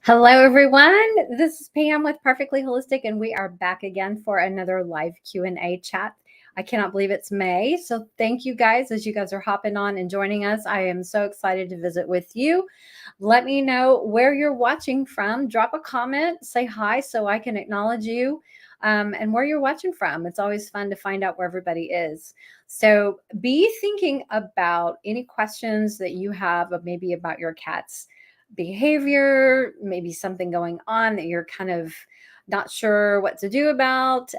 Hello, everyone. This is Pam with Perfectly Holistic, and we are back again for another live Q&A chat. I cannot believe it's May, so thank you guys as you guys are hopping on and joining us. I am so excited to visit with you. Let me know where you're watching from. Drop a comment, say hi so I can acknowledge you, and where you're watching from. It's always fun to find out where everybody is. So be thinking about any questions that you have, maybe about your cat's behavior, maybe something going on that you're kind of not sure what to do about.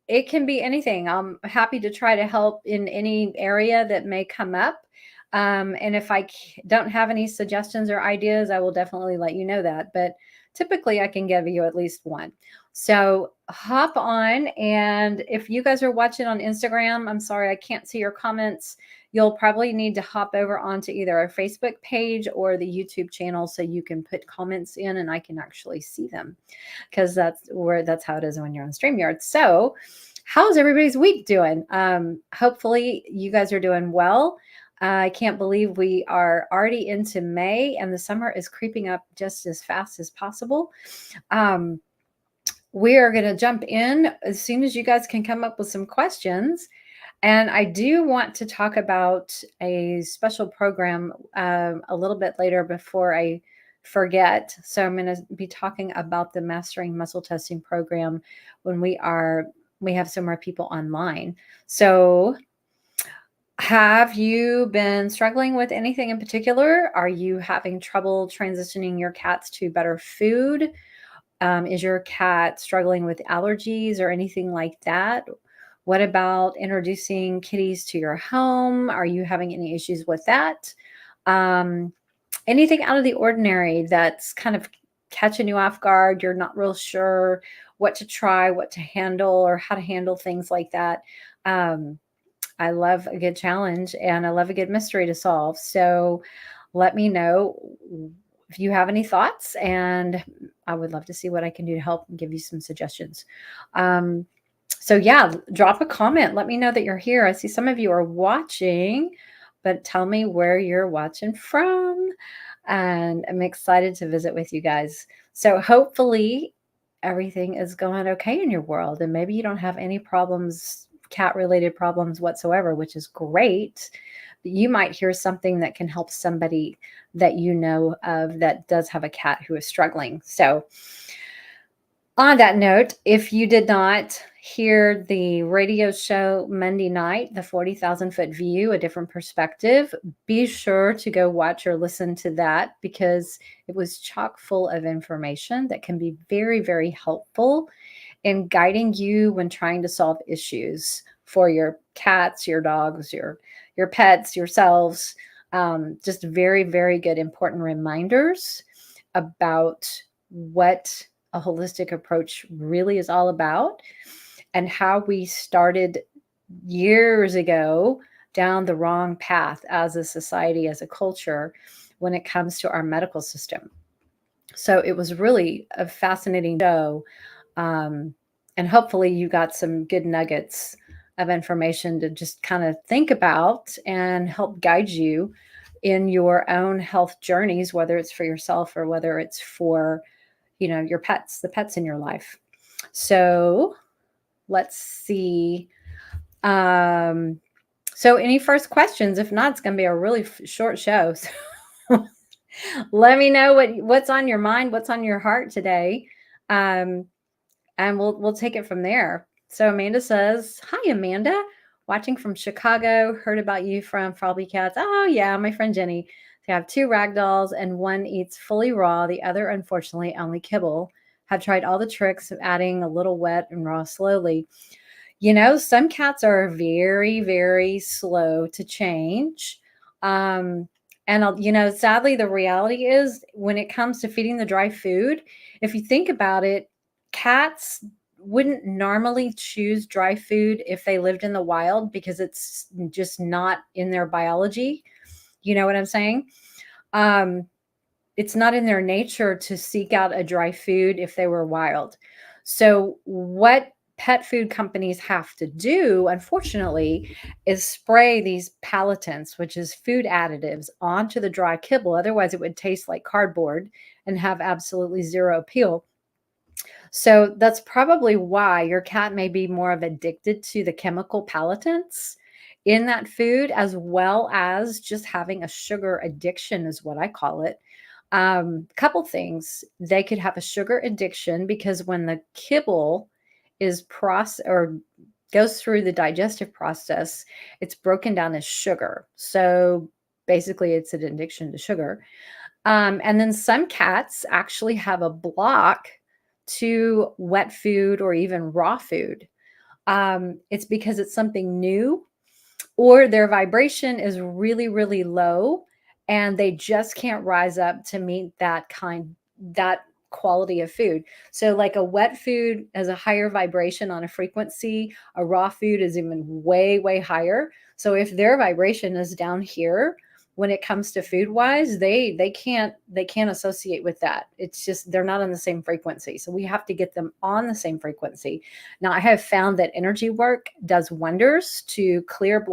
It can be anything. I'm happy to try to help in any area that may come up. And if I don't have any suggestions or ideas, I will definitely let you know that. But typically, I can give you at least one. So hop on. And if you guys are watching on Instagram, I'm sorry, I can't see your comments. You'll probably need to hop over onto either our Facebook page or the YouTube channel so you can put comments in and I can actually see them, because that's how it is when you're on StreamYard. So how's everybody's week doing? Hopefully you guys are doing well. I can't believe we are already into May and the summer is creeping up just as fast as possible. We are going to jump in as soon as you guys can come up with some questions. And I do want to talk about a special program a little bit later before I forget. So I'm going to be talking about the Mastering Muscle Testing program when we have some more people online. So have you been struggling with anything in particular? Are you having trouble transitioning your cats to better food? Is your cat struggling with allergies or anything like that? What about introducing kitties to your home? Are you having any issues with that? Anything out of the ordinary that's kind of catching you off guard? You're not real sure what to try, what to handle, or how to handle things like that. I love a good challenge and I love a good mystery to solve. So let me know if you have any thoughts, and I would love to see what I can do to help and give you some suggestions. So yeah, drop a comment. Let me know that you're here. I see some of you are watching, but tell me where you're watching from. And I'm excited to visit with you guys. So hopefully everything is going okay in your world, and maybe you don't have any problems, cat-related problems whatsoever, which is great. You might hear something that can help somebody that you know of that does have a cat who is struggling. So on that note, if you did not hear the radio show Monday night, the 40,000 foot view, a different perspective, be sure to go watch or listen to that, because it was chock full of information that can be very, very helpful in guiding you when trying to solve issues for your cats, your dogs, your pets, yourselves. Just very, very good, important reminders about what a holistic approach really is all about, and how we started years ago down the wrong path as a society, as a culture, when it comes to our medical system. So it was really a fascinating show. And hopefully you got some good nuggets of information to just kind of think about and help guide you in your own health journeys, whether it's for yourself or whether it's for your pets, the pets in your life. So let's see. So any first questions? If not, it's going to be a really short show. So let me know what's on your mind, what's on your heart today. And we'll take it from there. So Amanda says, "Hi, Amanda. Watching from Chicago. Heard about you from Frobby Cats. Oh, yeah, my friend Jenny. They have 2 rag dolls, and one eats fully raw. The other, unfortunately, only kibble. Have tried all the tricks of adding a little wet and raw slowly. Some cats are very, very slow to change. And, sadly, the reality is when it comes to feeding the dry food, if you think about it, cats wouldn't normally choose dry food if they lived in the wild, because it's just not in their biology. You know what I'm saying? It's not in their nature to seek out a dry food if they were wild. So what pet food companies have to do, unfortunately, is spray these palatants, which is food additives, onto the dry kibble. Otherwise, it would taste like cardboard and have absolutely zero appeal. So that's probably why your cat may be more of addicted to the chemical palatants in that food, as well as just having a sugar addiction, is what I call it. Couple things. They could have a sugar addiction because when the kibble is processed or goes through the digestive process, it's broken down as sugar. So basically, it's an addiction to sugar. And then some cats actually have a block to wet food or even raw food. It's because it's something new, or their vibration is really, really low and they just can't rise up to meet that quality of food. So like a wet food has a higher vibration on a frequency, a raw food is even way, way higher. So if their vibration is down here, when it comes to food wise, they can't associate with that. It's just they're not on the same frequency. So we have to get them on the same frequency. Now I have found that energy work does wonders to clear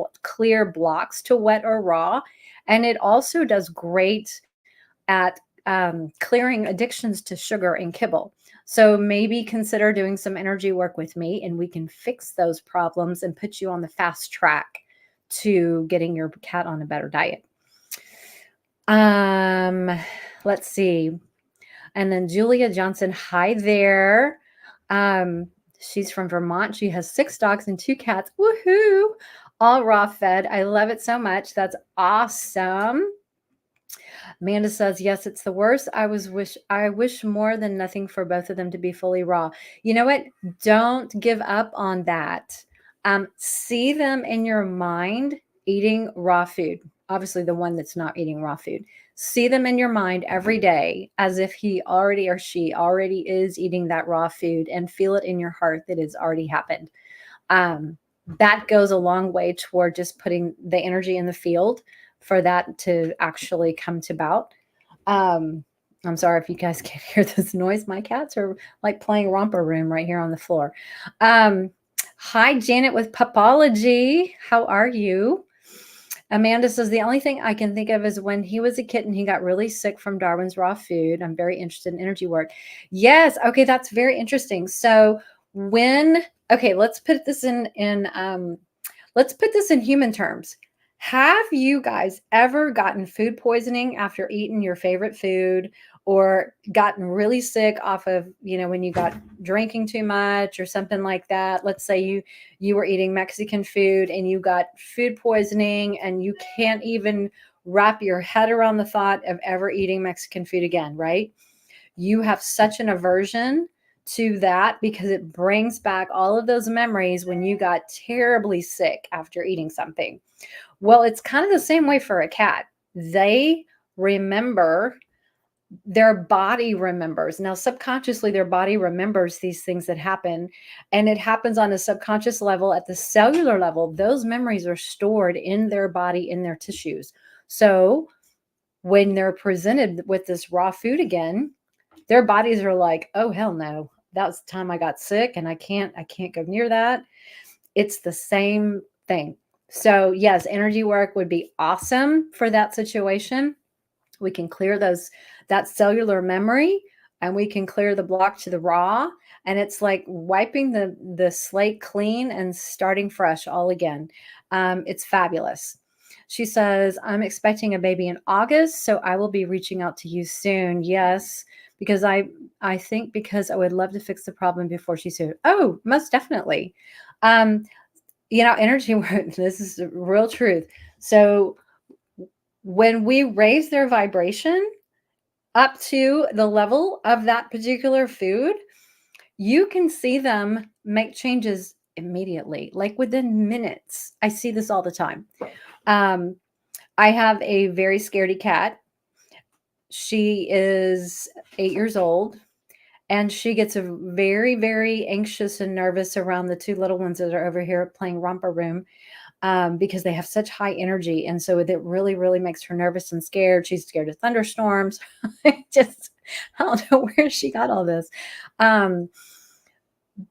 blocks to wet or raw, and it also does great at clearing addictions to sugar and kibble. So maybe consider doing some energy work with me, and we can fix those problems and put you on the fast track to getting your cat on a better diet. Um, let's see. And then Julia Johnson, hi there. She's from Vermont. She has 6 dogs and 2 cats. Woohoo! All raw fed. I love it so much. That's awesome. Amanda says, yes, it's the worst. I wish more than nothing for both of them to be fully raw. You know what? Don't give up on that. See them in your mind eating raw food. Obviously, the one that's not eating raw food. See them in your mind every day as if he already or she already is eating that raw food, and feel it in your heart that it's already happened. That goes a long way toward just putting the energy in the field for that to actually come to about. I'm sorry if you guys can't hear this noise. My cats are like playing romper room right here on the floor. Hi, Janet with Pupology. How are you? Amanda says, the only thing I can think of is when he was a kitten, he got really sick from Darwin's raw food. I'm very interested in energy work. Yes. Okay. That's very interesting. So okay, let's put this in human terms. Have you guys ever gotten food poisoning after eating your favorite food, or gotten really sick off of, when you got drinking too much or something like that? Let's say you were eating Mexican food and you got food poisoning and you can't even wrap your head around the thought of ever eating Mexican food again, right? You have such an aversion to that because it brings back all of those memories when you got terribly sick after eating something. Well, it's kind of the same way for a cat. They remember, their body remembers. Now, subconsciously, their body remembers these things that happen, and it happens on a subconscious level. At the cellular level, those memories are stored in their body, in their tissues. So when they're presented with this raw food again, their bodies are like, oh, hell no. That was the time I got sick and I can't go near that. It's the same thing. So yes, energy work would be awesome for that situation. We can clear that cellular memory, and we can clear the block to the raw. And it's like wiping the slate clean and starting fresh all again. It's fabulous. She says, I'm expecting a baby in August, so I will be reaching out to you soon. Yes, because I think because I would love to fix the problem before she's soon. Oh, most definitely. Energy work, this is the real truth. So when we raise their vibration up to the level of that particular food, you can see them make changes immediately, like within minutes. I see this all the time. I have a very scaredy cat. She is 8 years old, and she gets very, very anxious and nervous around the 2 little ones that are over here playing romper room, because they have such high energy. And so it really, really makes her nervous and scared. She's scared of thunderstorms. I don't know where she got all this.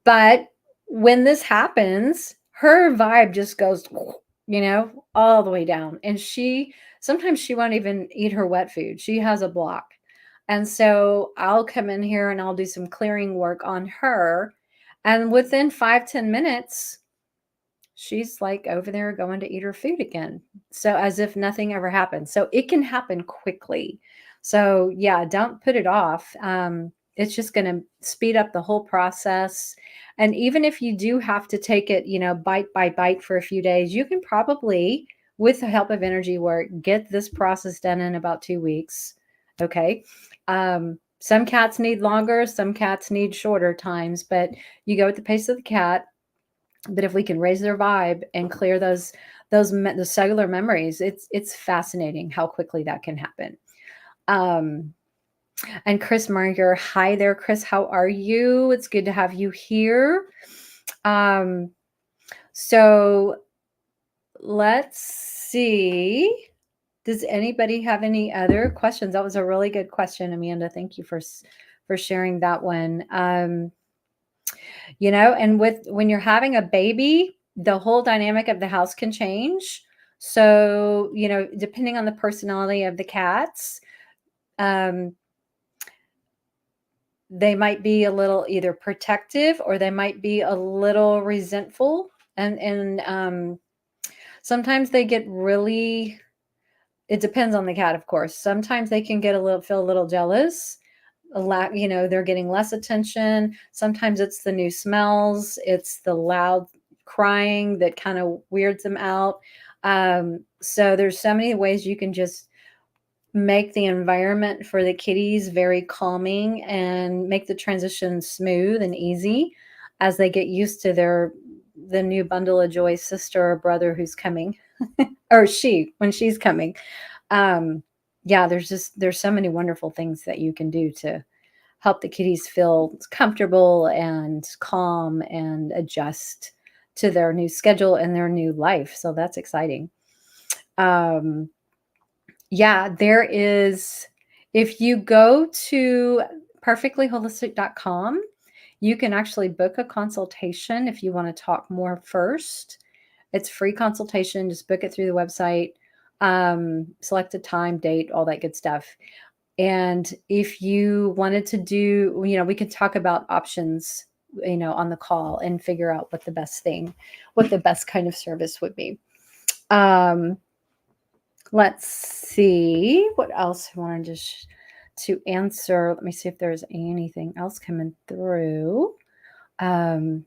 But when this happens, her vibe just goes, all the way down. And sometimes she won't even eat her wet food. She has a block. And so I'll come in here and I'll do some clearing work on her. And within 5-10 minutes, she's like over there going to eat her food again. So as if nothing ever happened. So it can happen quickly. So yeah, don't put it off. It's just going to speed up the whole process. And even if you do have to take it, bite by bite for a few days, you can probably, with the help of energy work, get this process done in about 2 weeks. Okay. Some cats need longer, some cats need shorter times, but you go at the pace of the cat. But if we can raise their vibe and clear those the cellular memories, it's fascinating how quickly that can happen. And Chris Marger, hi there, Chris. How are you? It's good to have you here. So let's see. Does anybody have any other questions? That was a really good question, Amanda. Thank you for sharing that one. And when you're having a baby, the whole dynamic of the house can change. So, depending on the personality of the cats, they might be a little either protective or they might be a little resentful. And sometimes they get really, it depends on the cat, of course. Sometimes they can feel a little jealous. They're getting less attention. Sometimes it's the new smells. It's the loud crying that kind of weirds them out. So there's so many ways you can just make the environment for the kitties very calming and make the transition smooth and easy as they get used to the new bundle of joy sister or brother who's coming or when she's coming. Yeah, there's so many wonderful things that you can do to help the kitties feel comfortable and calm and adjust to their new schedule and their new life. So that's exciting. Yeah, there is, if you go to purrrfectlyholistic.com, you can actually book a consultation if you want to talk more first. It's free consultation. Just book it through the website, select a time, date, all that good stuff. And if you wanted to do, we can talk about options, on the call and figure out what the best kind of service would be. Let's see what else I wanted to answer. Let me see if there's anything else coming through. Let me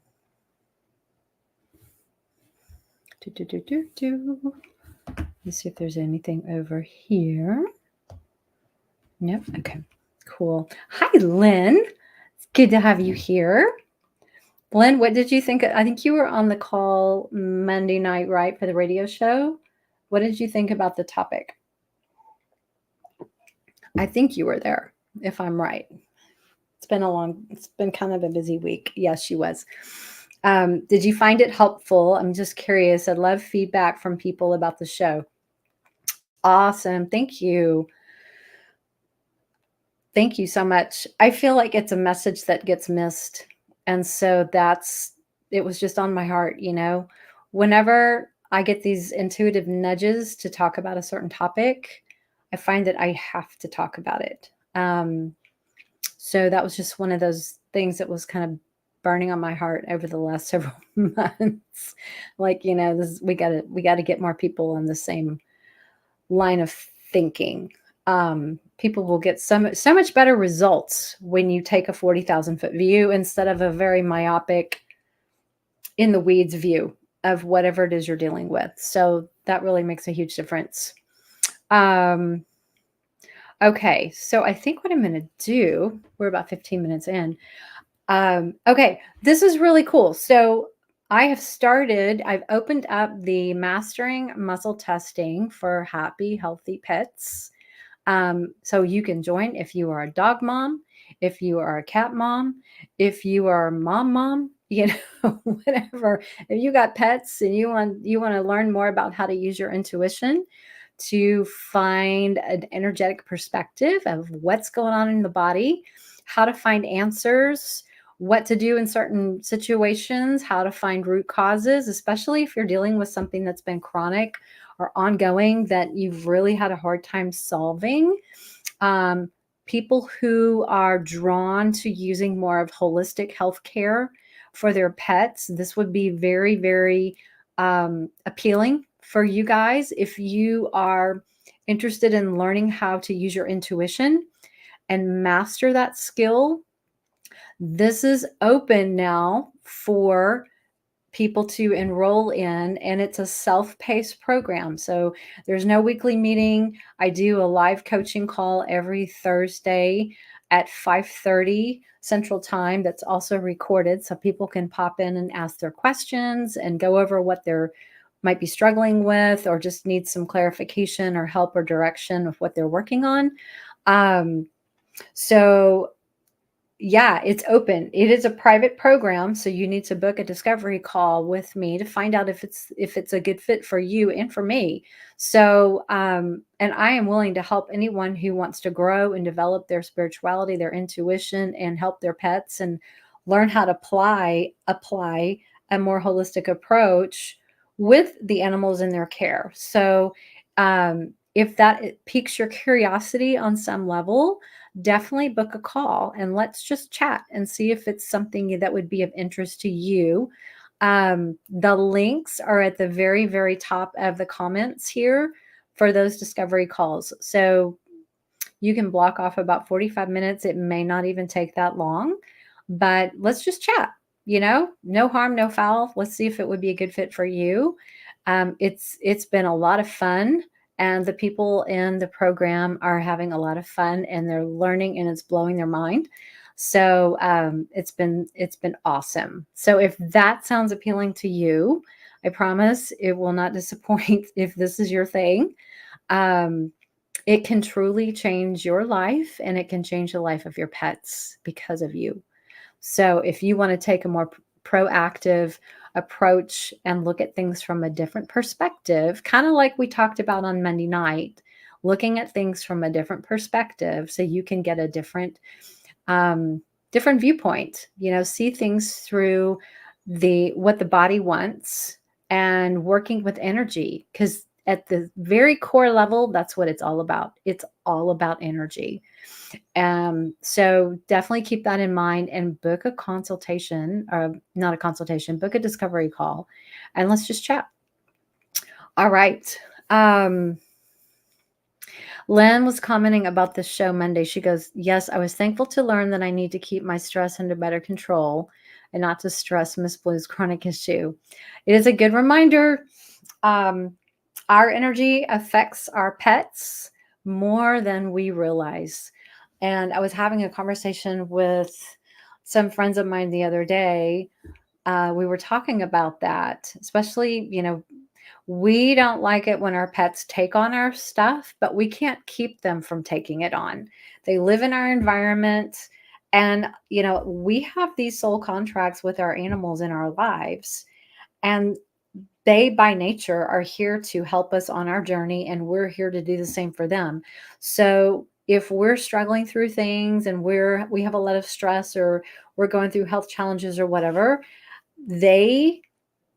see if there's anything over here. Nope. Okay, cool. Hi, Lynn. It's good to have you here. Lynn, what did you think? I think you were on the call Monday night, right, for the radio show? What did you think about the topic? I think you were there, if I'm right. It's been kind of a busy week. Yes, she was. Did you find it helpful? I'm just curious. I'd love feedback from people about the show. Awesome. Thank you. Thank you so much. I feel like it's a message that gets missed. And so it was just on my heart, whenever I get these intuitive nudges to talk about a certain topic, I find that I have to talk about it. So that was just one of those things that was kind of burning on my heart over the last several months. Like, we got to get more people on the same line of thinking. People will get so much better results when you take a 40,000 foot view instead of a very myopic, in the weeds view of whatever it is you're dealing with. So that really makes a huge difference. Okay, so I think what I'm going to do, we're about 15 minutes in. Okay, this is really cool. So I've opened up the Mastering Muscle Testing for Happy, Healthy Pets. So you can join if you are a dog mom, if you are a cat mom, if you are mom, whatever. If you got pets and you want to learn more about how to use your intuition to find an energetic perspective of what's going on in the body, how to find answers, what to do in certain situations, how to find root causes, especially if you're dealing with something that's been chronic or ongoing that you've really had a hard time solving. Um, People who are drawn to using more of holistic healthcare for their pets, this would be very, very appealing for you guys if you are interested in learning how to use your intuition and master that skill. This is open now for people to enroll in, and it's a self-paced program. So there's no weekly meeting. I do a live coaching call every Thursday at 5:30 Central Time. That's also recorded so people can pop in and ask their questions and go over what they're might be struggling with or just need some clarification or help or direction of what they're working on. Um, so yeah, it's open. It is a private program, so you need to book a discovery call with me to find out if it's a good fit for you and for me. So, and I am willing to help anyone who wants to grow and develop their spirituality, their intuition, and help their pets and learn how to apply a more holistic approach with the animals in their care. So, if that piques your curiosity on some level, definitely book a call and let's just chat and see if it's something that would be of interest to you. The links are at the very, very top of the comments here for those discovery calls. So you can block off about 45 minutes. It may not even take that long, but let's just chat. No harm, no foul. Let's see if it would be a good fit for you. It's been a lot of fun, and the people in the program are having a lot of fun, and they're learning, and it's blowing their mind. So it's been awesome. So if that sounds appealing to you, I promise it will not disappoint if this is your thing. Um, it can truly change your life, and it can change the life of your pets because of you. So if you want to take a more proactive approach and look at things from a different perspective, kind of like we talked about on Monday night, looking at things from a different perspective so you can get a different viewpoint, see things through what the body wants and working with energy, because at the very core level, that's what it's all about. It's all about energy. So definitely keep that in mind and book a consultation, or not a consultation, book a discovery call, and let's just chat. All right. Len was commenting about this show Monday. She goes, "Yes, I was thankful to learn that I need to keep my stress under better control and not to stress Miss Blue's chronic issue. It is a good reminder. Um, our energy affects our pets more than we realize." And I was having a conversation with some friends of mine the other day. We were talking about that, especially, we don't like it when our pets take on our stuff, but we can't keep them from taking it on. They live in our environment. And, we have these soul contracts with our animals in our lives. And they, by nature, are here to help us on our journey, and we're here to do the same for them. So if we're struggling through things and we have a lot of stress, or we're going through health challenges or whatever, they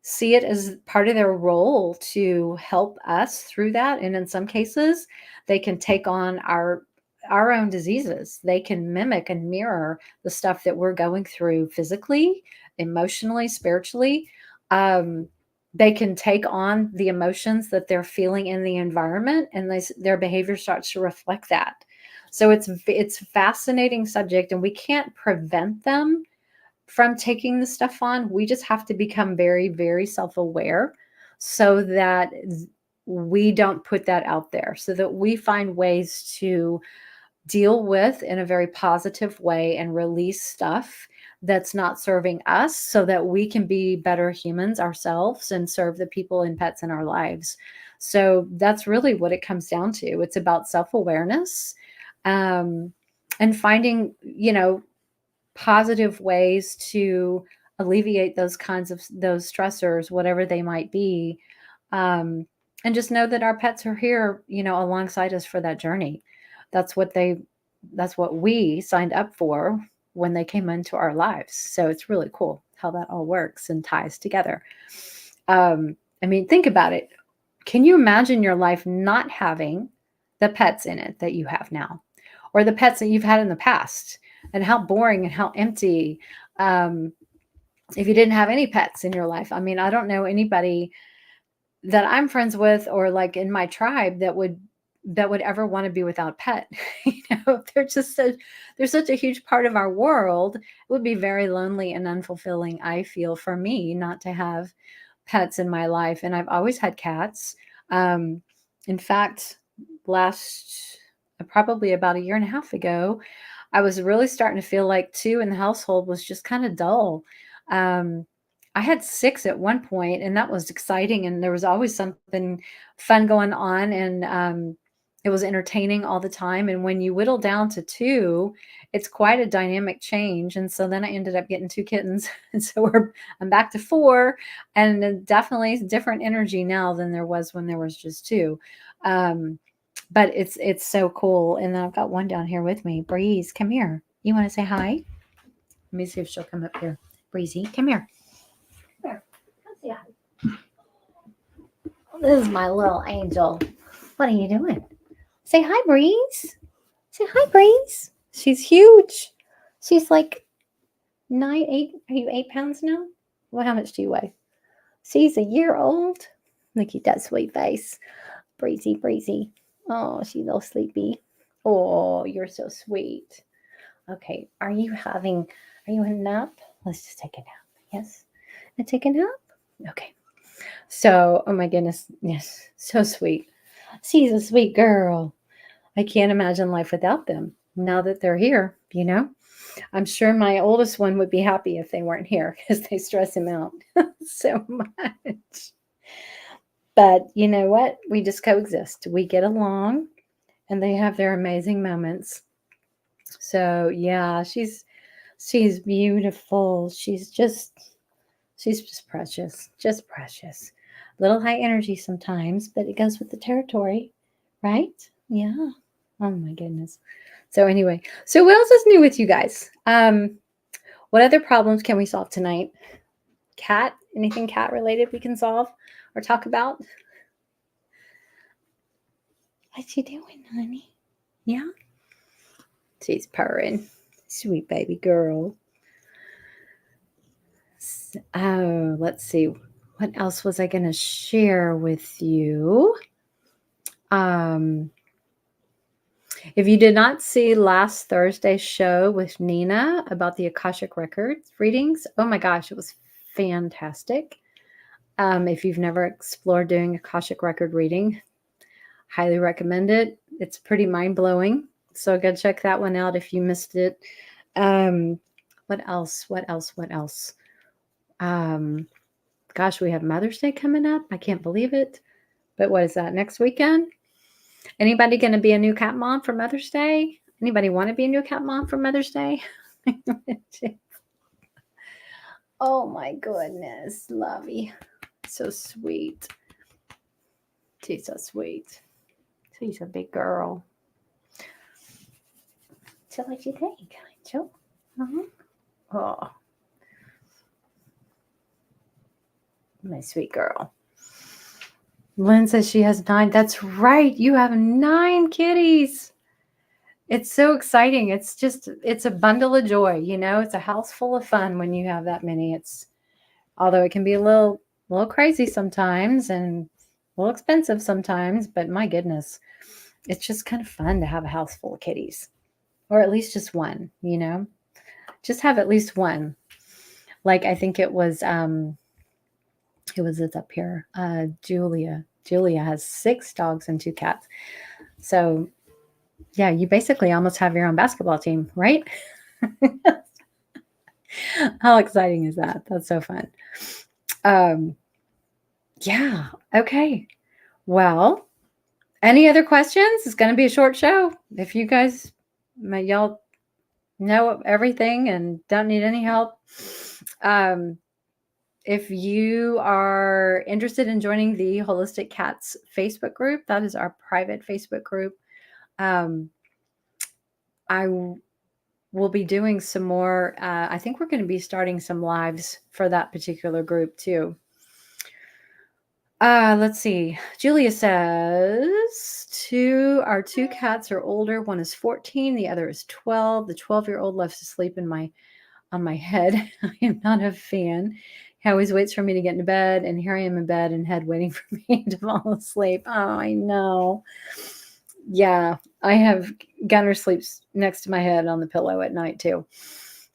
see it as part of their role to help us through that. And in some cases, they can take on our own diseases. They can mimic and mirror the stuff that we're going through physically, emotionally, spiritually. They can take on the emotions that they're feeling in the environment, and their behavior starts to reflect that. So it's a fascinating subject, and we can't prevent them from taking the stuff on. We just have to become very, very self-aware so that we don't put that out there, so that we find ways to deal with in a very positive way and release stuff that's not serving us, so that we can be better humans ourselves and serve the people and pets in our lives. So that's really what it comes down to. It's about self-awareness, and finding, positive ways to alleviate those stressors, whatever they might be. And just know that our pets are here, alongside us for that journey. That's what we signed up for. when they came into our lives. So it's really cool how that all works and ties together. I mean, think about it. Can you imagine your life not having the pets in it that you have now, or the pets that you've had in the past, and how boring and how empty, if you didn't have any pets in your life? I mean, I don't know anybody that I'm friends with or like in my tribe that would ever want to be without pet. They're such a huge part of our world. It would be very lonely and unfulfilling, I feel, for me not to have pets in my life. And I've always had cats. In fact, last probably about a year and a half ago, I was really starting to feel like two in the household was just kind of dull. I had 6 at one point, and that was exciting, and there was always something fun going on, and it was entertaining all the time. And when you whittle down to 2, it's quite a dynamic change. And so then I ended up getting 2 kittens, and so I'm back to 4, and definitely different energy now than there was when there was just 2. But it's so cool. And then I've got one down here with me. Breeze, come here. You want to say hi? Let me see if she'll come up here. Breezy, come here. Here, come say hi. This is my little angel. What are you doing? Say hi, Breeze. Say hi, Breeze. She's huge. She's like 9, 8. Are you 8 pounds now? Well, how much do you weigh? She's a year old. Look at that sweet face. Breezy, Breezy. Oh, she's a little sleepy. Oh, you're so sweet. Okay, are you in a nap? Let's just take a nap. Yes? And take a nap? Okay. So, oh my goodness. Yes, so sweet. She's a sweet girl. I can't imagine life without them now that they're here, I'm sure my oldest one would be happy if they weren't here because they stress him out so much. But you know what? We just coexist. We get along, and they have their amazing moments. So yeah, she's beautiful. She's just precious, just precious. A little high energy sometimes, but it goes with the territory, right? Yeah. Oh my goodness. So anyway, so what else is new with you guys? What other problems can we solve tonight? Anything cat related we can solve or talk about? What you doing, honey? Yeah? She's purring. Sweet baby girl. Oh, let's see. What else was I going to share with you? If you did not see last Thursday's show with Nina about the Akashic Records readings, oh my gosh, it was fantastic. If you've never explored doing Akashic Record reading, highly recommend it. It's pretty mind-blowing. So go check that one out if you missed it. What else? Gosh, we have Mother's Day coming up. I can't believe it. But what is that, next weekend? Anybody going to be a new cat mom for Mother's Day? Anybody want to be a new cat mom for Mother's Day? Oh my goodness, Lovey. So sweet. She's so sweet. She's a big girl. So what you think? Joe? Oh. My sweet girl. Lynn says she has 9. That's right. You have 9 kitties. It's so exciting. It's a bundle of joy. It's a house full of fun when you have that many. Although it can be a little crazy sometimes and a little expensive sometimes, but my goodness, it's just kind of fun to have a house full of kitties, or at least just one, just have at least one. Like, I think it was it's up here. Julia has 6 dogs and 2 cats. So yeah, you basically almost have your own basketball team, right? How exciting is that? That's so fun. Yeah. Okay. Well, any other questions? It's going to be a short show. If you guys, y'all know everything and don't need any help, if you are interested in joining the Holistic Cats Facebook group, that is our private Facebook group. I we'll be doing some more. I think we're going to be starting some lives for that particular group too. Let's see. Julia says our two cats are older. One is 14, the other is 12. The 12-year-old loves to sleep on my head. I am not a fan. He always waits for me to get into bed, and here I am in bed and head waiting for me to fall asleep. Oh, I know. Yeah, I have Gunner sleeps next to my head on the pillow at night too.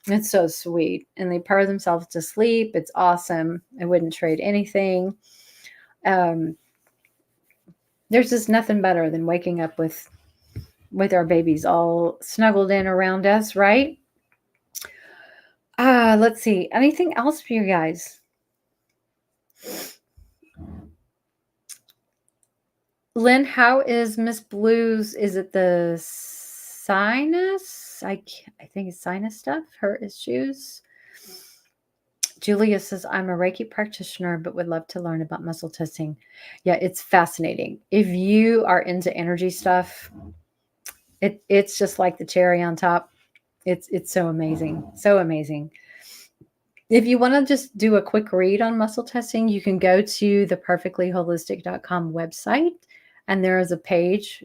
It's so sweet. And they purr themselves to sleep. It's awesome. I wouldn't trade anything. Um, there's just nothing better than waking up with our babies all snuggled in around us, right? Let's see. Anything else for you guys? Lynn, how is Miss Blue's? Is it the sinus? I think it's sinus stuff, her issues. Julia says, I'm a Reiki practitioner, but would love to learn about muscle testing. Yeah, it's fascinating. If you are into energy stuff, it's just like the cherry on top. It's so amazing. So amazing. If you want to just do a quick read on muscle testing, you can go to the purrrfectlyholistic.com website. And there is a page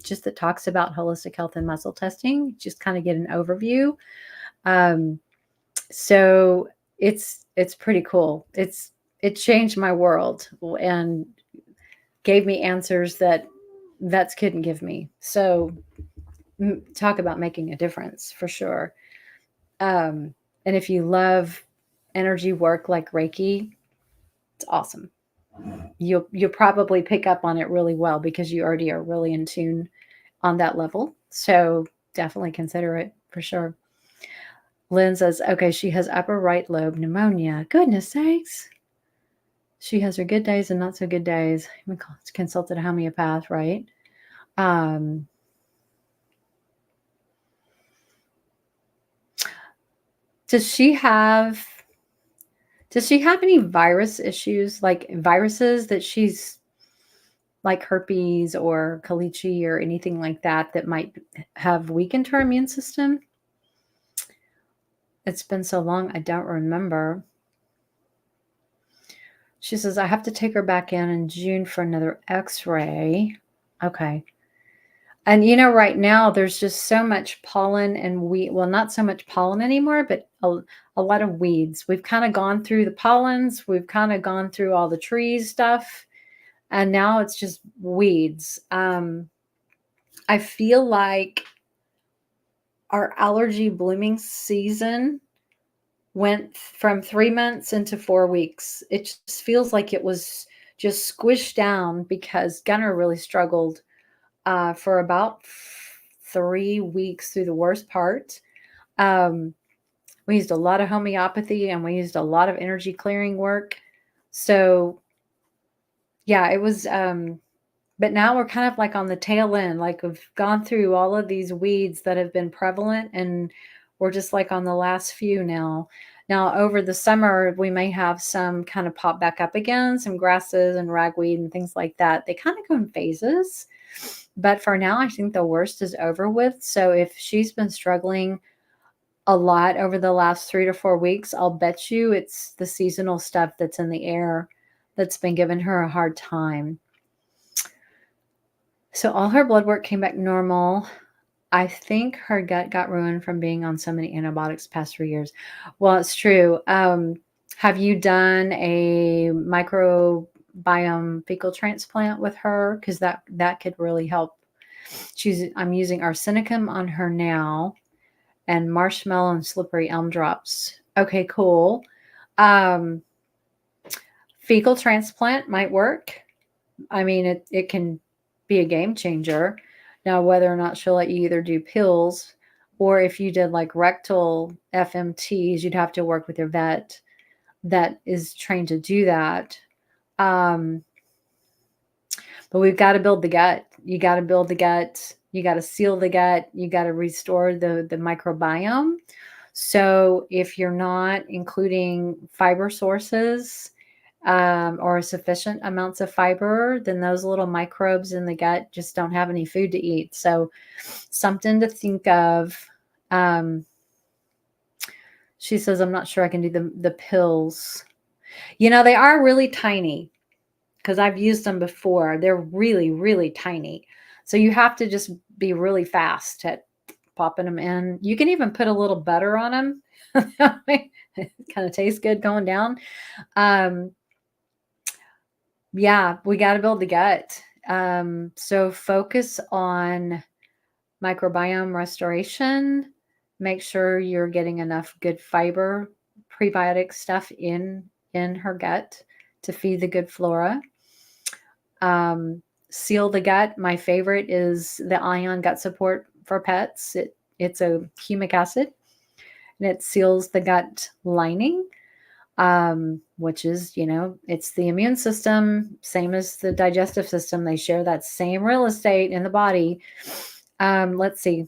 just that talks about holistic health and muscle testing, just kind of get an overview. So it's pretty cool. It changed my world and gave me answers that vets couldn't give me. So talk about making a difference for sure. And if you love energy work like Reiki, it's awesome. You'll probably pick up on it really well because you already are really in tune on that level. So definitely consider it for sure. Lynn says, okay, she has upper right lobe pneumonia. Goodness sakes. She has her good days and not so good days. We consulted a homeopath, right? Does she have any virus issues, like viruses that she's like herpes or caliche or anything like that might have weakened her immune system? It's been so long, I don't remember. She says, I have to take her back in June for another x-ray. Okay. And right now there's just so much pollen and well, not so much pollen anymore, but a lot of weeds. We've kind of gone through the pollens. We've kind of gone through all the trees stuff. And now it's just weeds. I feel like our allergy blooming season went from 3 months into 4 weeks. It just feels like it was just squished down because Gunner really struggled for about 3 weeks through the worst part. We used a lot of homeopathy and we used a lot of energy clearing work. So yeah, it was, but now we're kind of like on the tail end, like we've gone through all of these weeds that have been prevalent and we're just like on the last few now. Now over the summer, we may have some kind of pop back up again, some grasses and ragweed and things like that. They kind of go in phases. But for now, I think the worst is over with. So if she's been struggling a lot over the last 3 to 4 weeks, I'll bet you it's the seasonal stuff that's in the air that's been giving her a hard time. So all her blood work came back normal. I think her gut got ruined from being on so many antibiotics past 3 years. Well, it's true. Have you done a microbiome fecal transplant with her? Because that could really help. I'm using arsenicum on her now and marshmallow and slippery elm drops. Okay, cool. Fecal transplant might work. I mean, it can be a game changer. Now, whether or not she'll let you either do pills or if you did like rectal FMTs, you'd have to work with your vet that is trained to do that. But we've got to build the gut. You got to build the gut. You got to seal the gut. You got to restore the microbiome. So if you're not including fiber sources or sufficient amounts of fiber, then those little microbes in the gut just don't have any food to eat. So something to think of She says, I'm not sure I can do the pills. They are really tiny because I've used them before. They're really, really tiny. So you have to just be really fast at popping them in. You can even put a little butter on them. It kind of tastes good going down. Yeah, we got to build the gut. So focus on microbiome restoration. Make sure you're getting enough good fiber, prebiotic stuff in her gut to feed the good flora. Seal the gut. My favorite is the ion gut support for pets. It's a humic acid, and it seals the gut lining, which is, it's the immune system, same as the digestive system. They share that same real estate in the body. Let's see.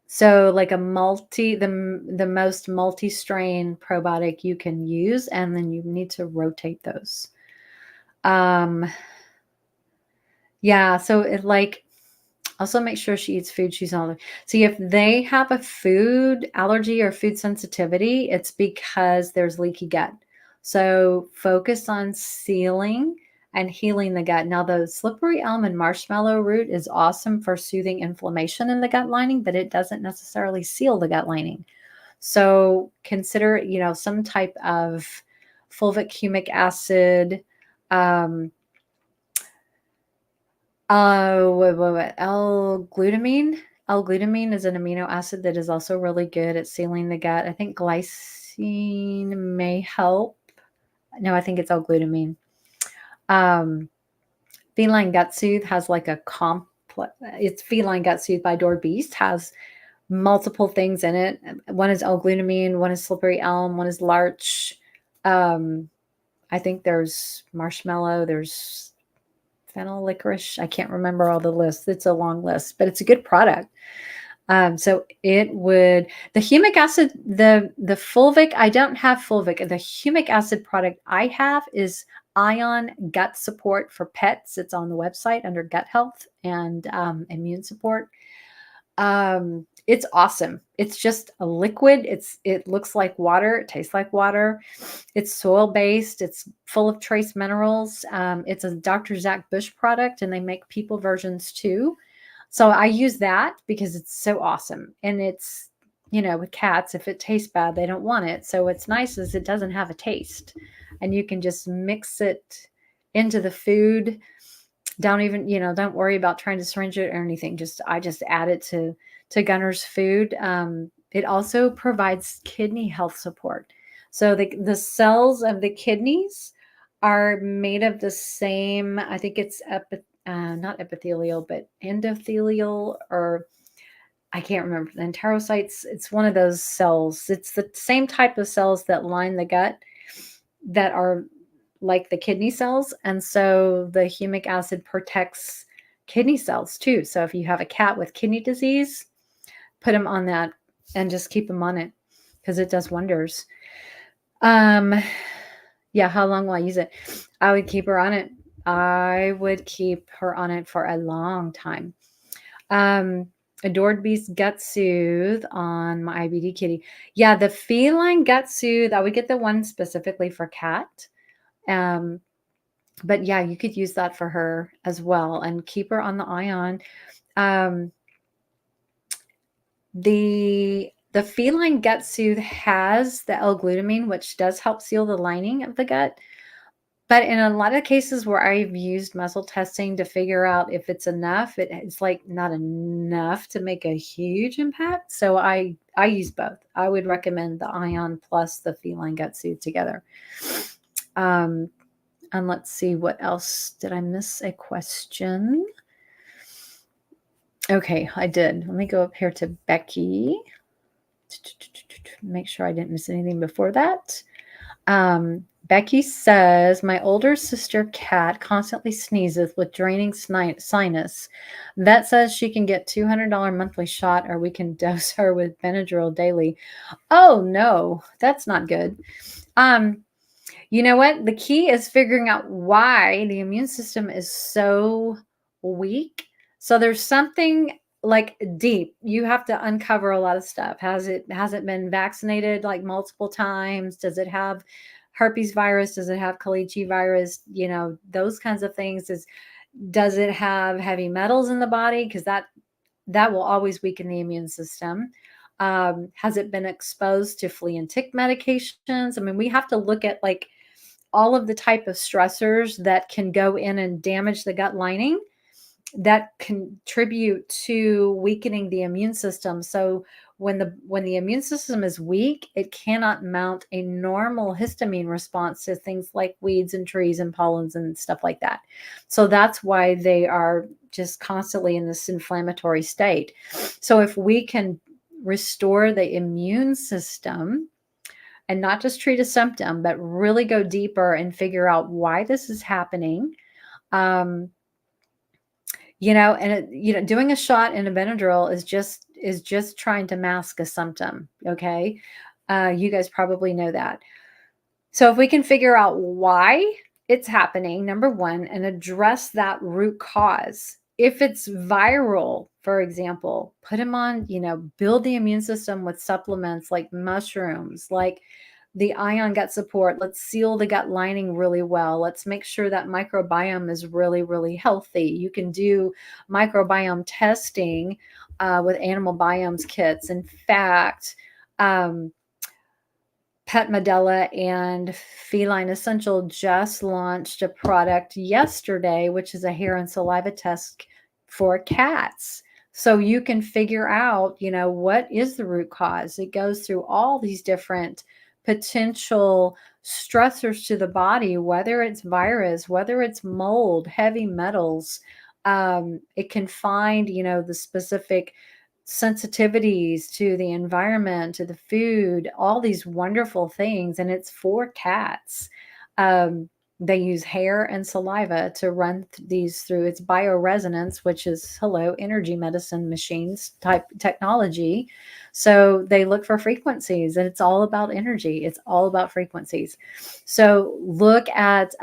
So like the most multi-strain probiotic you can use, and then you need to rotate those. Yeah, so it also make sure she eats food she's not. See, if they have a food allergy or food sensitivity, it's because there's leaky gut. So focus on sealing and healing the gut. Now, the slippery elm and marshmallow root is awesome for soothing inflammation in the gut lining, but it doesn't necessarily seal the gut lining. So consider, some type of fulvic humic acid, L-glutamine. L-glutamine is an amino acid that is also really good at sealing the gut. I think glycine may help. No, I think it's L-glutamine. Feline Gut Soothe has like a complex. It's Feline Gut Soothe by Door Beast, has multiple things in it. One is L-glutamine, one is slippery elm, one is larch. I think there's marshmallow, there's fennel licorice. I can't remember all the lists. It's a long list, but it's a good product. So it would, the humic acid, the fulvic, I don't have fulvic. The humic acid product I have is Ion Gut Support for Pets. It's on the website under gut health and immune support. It's awesome. It's just a liquid. It looks like water. It tastes like water. It's soil based. It's full of trace minerals. It's a Dr. Zach Bush product, and they make people versions too. So I use that because it's so awesome. And it's, with cats, if it tastes bad, they don't want it. So what's nice is it doesn't have a taste, and you can just mix it into the food. Don't even, don't worry about trying to syringe it or anything. I just add it to Gunner's food. It also provides kidney health support. So the cells of the kidneys are made of the same, I think it's not epithelial, but endothelial, or I can't remember, the enterocytes. It's one of those cells. It's the same type of cells that line the gut that are like the kidney cells. And so the humic acid protects kidney cells too. So if you have a cat with kidney disease, put them on that and just keep them on it because it does wonders. Yeah, how long will I use it? I would keep her on it. I would keep her on it for a long time. Adored Beast Gut Soothe on my IBD kitty. Yeah, the feline gut soothe, I would get the one specifically for cat. But yeah, you could use that for her as well and keep her on the ion. The feline gut soothe has the L-glutamine, which does help seal the lining of the gut. But in a lot of cases where I've used muscle testing to figure out if it's enough, it's like not enough to make a huge impact. So I use both. I would recommend the ion plus the feline gut soothe together. And let's see, what else? Did I miss a question? Okay, I did. Let me go up here to Becky. Make sure I didn't miss anything before that. Becky says, my older sister cat constantly sneezes with draining sinus. Vet says she can get $200 monthly shot, or we can dose her with Benadryl daily. Oh no, that's not good. You know what? The key is figuring out why the immune system is so weak. So there's something like deep. You have to uncover a lot of stuff. Has it been vaccinated like multiple times? Does it have herpes virus? Does it have Kalichi virus? You know, those kinds of things. Does it have heavy metals in the body? Because that will always weaken the immune system. Has it been exposed to flea and tick medications? I mean, we have to look at like all of the type of stressors that can go in and damage the gut lining that contribute to weakening the immune system. So when the immune system is weak, it cannot mount a normal histamine response to things like weeds and trees and pollens and stuff like that. So that's why they are just constantly in this inflammatory state. So if we can restore the immune system and not just treat a symptom, but really go deeper and figure out why this is happening, doing a shot in a Benadryl is just trying to mask a symptom. Okay. You guys probably know that. So if we can figure out why it's happening, number one, and address that root cause. If it's viral, for example, put them on, build the immune system with supplements like mushrooms, like the ion gut support. Let's seal the gut lining really well. Let's make sure that microbiome is really, really healthy. You can do microbiome testing with animal biomes kits. In fact, Pet Medela and Feline Essential just launched a product yesterday, which is a hair and saliva test for cats. So you can figure out, what is the root cause. It goes through all these different potential stressors to the body, whether it's virus, whether it's mold, heavy metals. It can find, the specific sensitivities to the environment, to the food, all these wonderful things. And it's for cats. They use hair and saliva to run these through. It's bioresonance, which is energy medicine machines type technology. So they look for frequencies, and it's all about energy. It's all about frequencies. So look at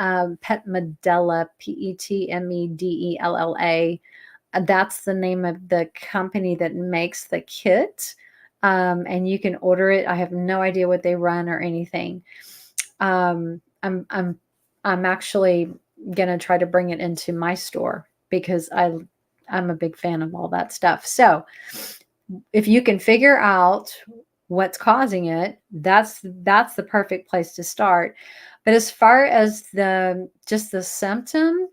Pet Medela, PETMEDELLA. That's the name of the company that makes the kit. And you can order it. I have no idea what they run or anything. I'm actually gonna try to bring it into my store because I'm a big fan of all that stuff. So if you can figure out what's causing it, that's the perfect place to start. But as far as the symptom,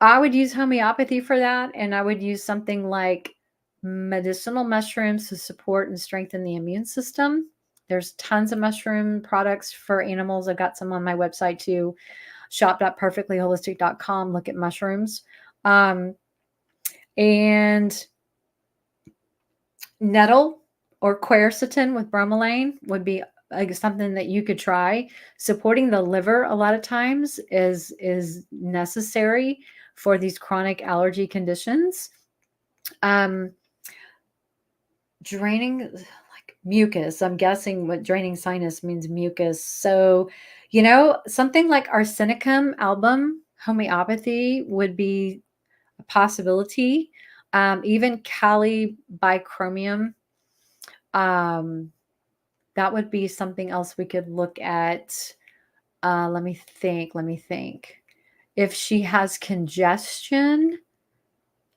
I would use homeopathy for that, and I would use something like medicinal mushrooms to support and strengthen the immune system. There's tons of mushroom products for animals. I've got some on my website too, shop.purrrfectlyholistic.com. Look at mushrooms. And nettle or quercetin with bromelain would be something that you could try. Supporting the liver a lot of times is necessary for these chronic allergy conditions. Draining like mucus. I'm guessing what draining sinus means mucus. So, something like arsenicum album homeopathy would be a possibility. Even Kali bicromium. That would be something else we could look at. Let me think. If she has congestion,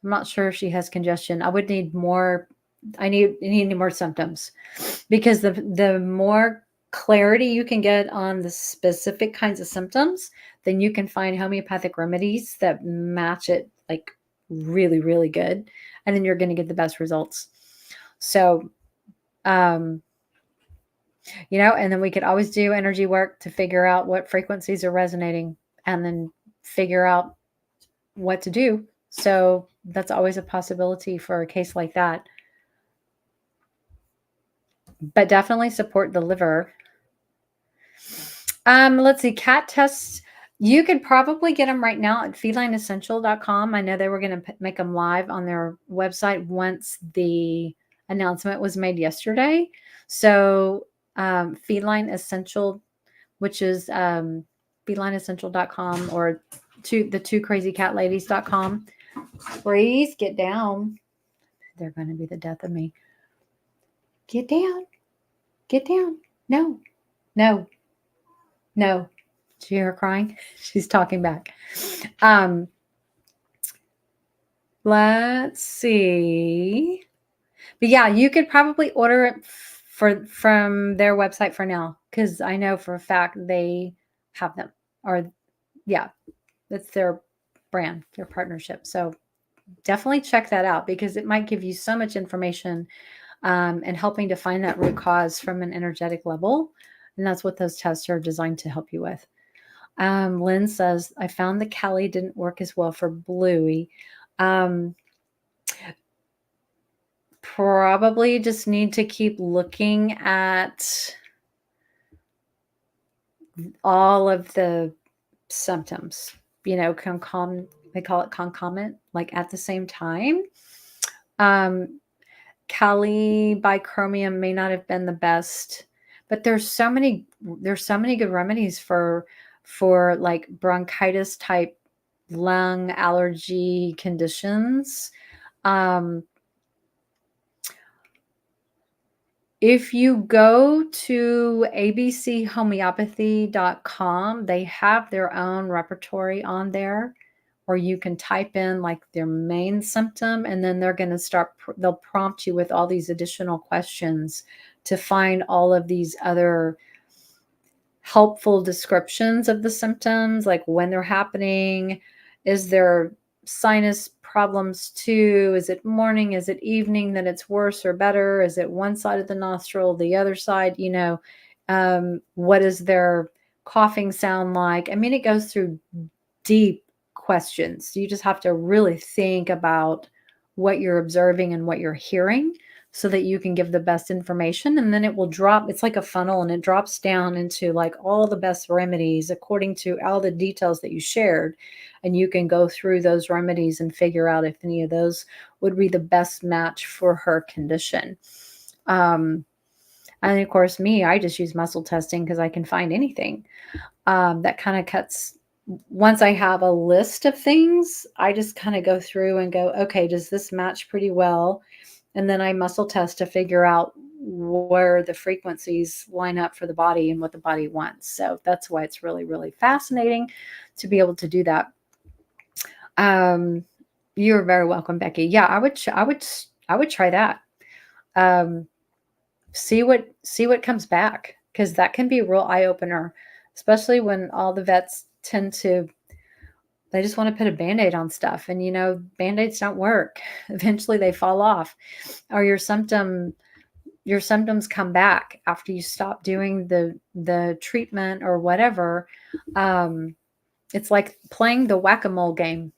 I'm not sure if she has congestion. I would need more. I need more symptoms, because the more clarity you can get on the specific kinds of symptoms, then you can find homeopathic remedies that match it like really, really good. And then you're going to get the best results. So, and then we could always do energy work to figure out what frequencies are resonating and then figure out what to do. So that's always a possibility for a case like that. But definitely support the liver. Let's see, cat tests. You could probably get them right now at felineessential.com. I know they were going to make them live on their website once the announcement was made yesterday. So Feline Essential, which is felineessential.com, or the 2crazycatladies.com. Please get down. They're going to be the death of me. Get down. Get down. No. No. No. Did you hear her crying? She's talking back. Let's see. But yeah, you could probably order it from their website for now, because I know for a fact they have them. Or yeah, that's their brand, their partnership. So definitely check that out, because it might give you so much information and helping to find that root cause from an energetic level. And that's what those tests are designed to help you with. Lynn says, I found the Cali didn't work as well for Bluey. Probably just need to keep looking at all of the symptoms, they call it concomitant, like at the same time. Kali bichromia may not have been the best, but there's so many good remedies for like bronchitis type lung allergy conditions. If you go to abchomeopathy.com, they have their own repertory on there, or you can type in like their main symptom, and then they're going to they'll prompt you with all these additional questions to find all of these other helpful descriptions of the symptoms, like when they're happening. Is there sinus problems too? Is it morning? Is it evening that it's worse or better? Is it one side of the nostril, the other side? What does their coughing sound like? I mean, it goes through deep questions. You just have to really think about what you're observing and what you're hearing, so that you can give the best information, and then it will drop. It's like a funnel, and it drops down into like all the best remedies according to all the details that you shared. And you can go through those remedies and figure out if any of those would be the best match for her condition. And of course, I just use muscle testing because I can find anything. That kind of cuts. Once I have a list of things, I just kind of go through and go, okay, does this match pretty well? And then I muscle test to figure out where the frequencies line up for the body and what the body wants. So that's why it's really, really fascinating to be able to do that. You're very welcome, Becky. Yeah, I would try that. See what comes back, because that can be a real eye opener, especially when all the vets tend to, they just want to put a Band-Aid on stuff, and Band-Aids don't work. Eventually they fall off, or your symptoms come back after you stop doing the treatment or whatever. It's like playing the whack-a-mole game.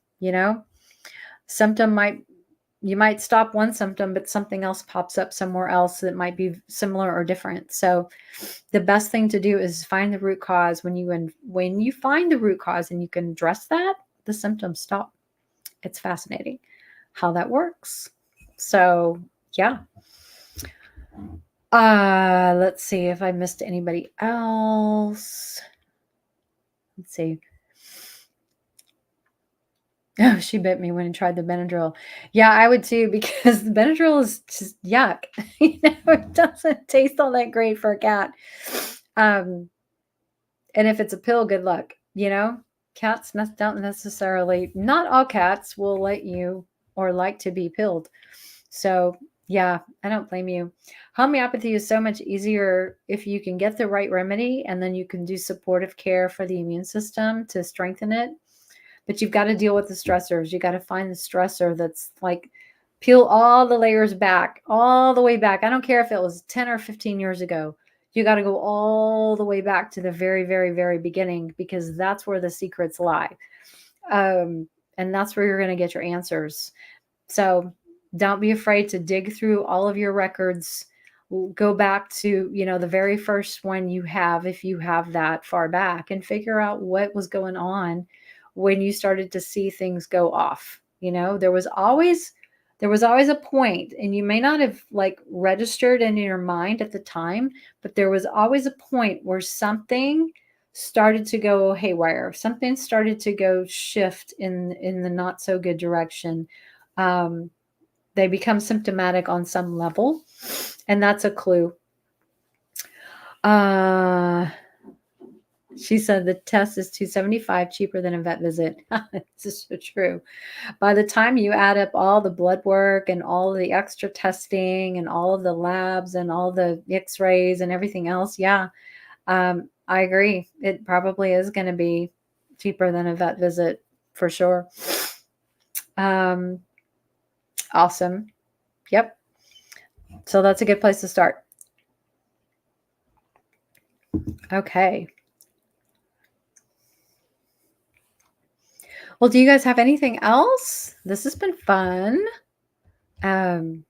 You might stop one symptom, but something else pops up somewhere else that might be similar or different. So the best thing to do is find the root cause. When you find the root cause and you can address that, the symptoms stop. It's fascinating how that works. So yeah. Let's see if I missed anybody else. Let's see. Oh, she bit me when I tried the Benadryl. Yeah, I would too, because the Benadryl is just yuck. It doesn't taste all that great for a cat. And if it's a pill, good luck. Cats don't necessarily, not all cats will let you or like to be pilled. So yeah, I don't blame you. Homeopathy is so much easier if you can get the right remedy, and then you can do supportive care for the immune system to strengthen it. But you've got to deal with the stressors. You got to find the stressor that's like, peel all the layers back, all the way back. I don't care if it was 10 or 15 years ago. You got to go all the way back to the very, very, very beginning, because that's where the secrets lie. And that's where you're going to get your answers. So don't be afraid to dig through all of your records. Go back to, the very first one you have, if you have that far back, and figure out what was going on when you started to see things go off. There was always a point, and you may not have like registered in your mind at the time, but there was always a point where something started to go haywire. Something started to go shift in the not so good direction. They become symptomatic on some level, and that's a clue. She said the test is $275, cheaper than a vet visit. This is so true. By the time you add up all the blood work and all of the extra testing and all of the labs and all the x-rays and everything else, yeah, I agree. It probably is going to be cheaper than a vet visit for sure. Awesome. Yep. So that's a good place to start. Okay. Well, do you guys have anything else? This has been fun. Don't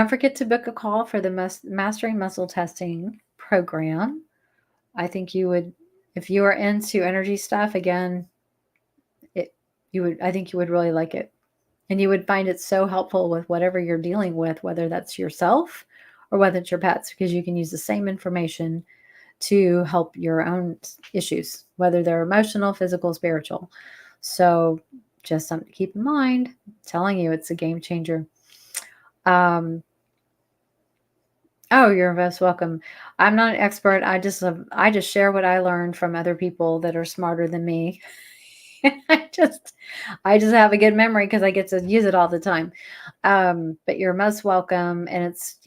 forget to book a call for the Mastering Muscle Testing program. I think you would, if you are into energy stuff, again, I think you would really like it. And you would find it so helpful with whatever you're dealing with, whether that's yourself or whether it's your pets, because you can use the same information to help your own issues, whether they're emotional, physical, spiritual. So just something to keep in mind. I'm telling you, it's a game changer. Oh, you're most welcome. I'm not an expert. I just share what I learned from other people that are smarter than me. I just have a good memory because I get to use it all the time. But you're most welcome. And it's,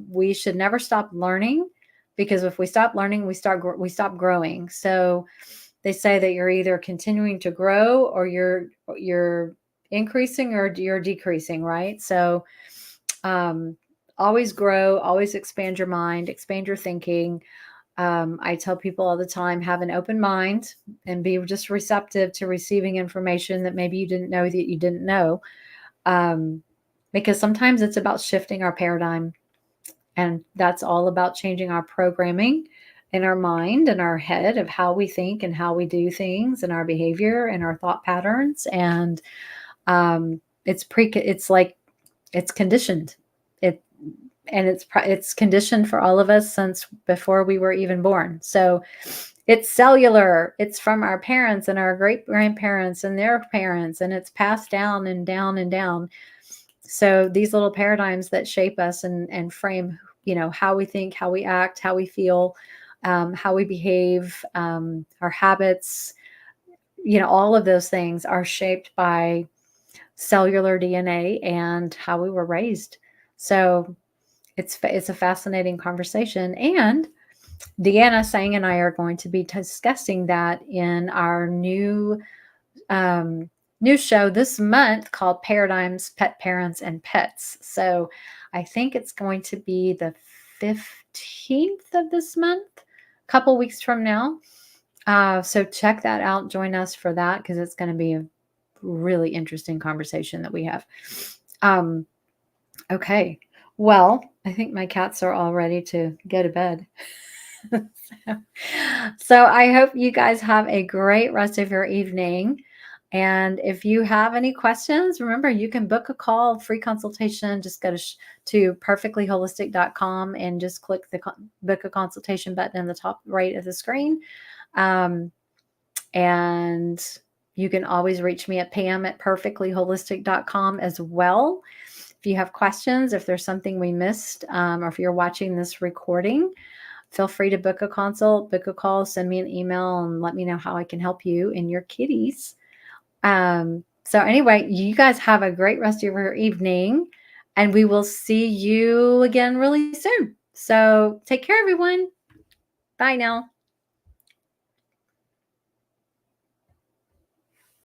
we should never stop learning, because if we stop learning, we stop growing. So they say that you're either continuing to grow or you're increasing or you're decreasing, right? So always grow, always expand your mind, expand your thinking. I tell people all the time, have an open mind and be just receptive to receiving information that maybe you didn't know that you didn't know. Because sometimes it's about shifting our paradigm, and that's all about changing our programming in our mind and our head of how we think and how we do things and our behavior and our thought patterns. And it's conditioned. It's conditioned for all of us since before we were even born. So it's cellular. It's from our parents and our great grandparents and their parents, and it's passed down and down and down. So these little paradigms that shape us and frame, how we think, how we act, how we feel, how we behave, our habits, all of those things are shaped by cellular DNA and how we were raised. So it's a fascinating conversation. And Deanna Sang and I are going to be discussing that in our new show this month called Paradigms, Pet Parents, and Pets. So I think it's going to be the 15th of this month, a couple weeks from now. So check that out. Join us for that, because it's going to be a really interesting conversation that we have. Okay. Well, I think my cats are all ready to go to bed. So I hope you guys have a great rest of your evening. And if you have any questions, remember, you can book a call, free consultation. Just go to purrrfectlyholistic.com and just click the book a consultation button in the top right of the screen. And you can always reach me at pam@purrrfectlyholistic.com as well. If you have questions, if there's something we missed, or if you're watching this recording, feel free to book a consult, book a call, send me an email, and let me know how I can help you and your kitties. So anyway, you guys have a great rest of your evening, and we will see you again really soon. So take care, everyone. Bye now.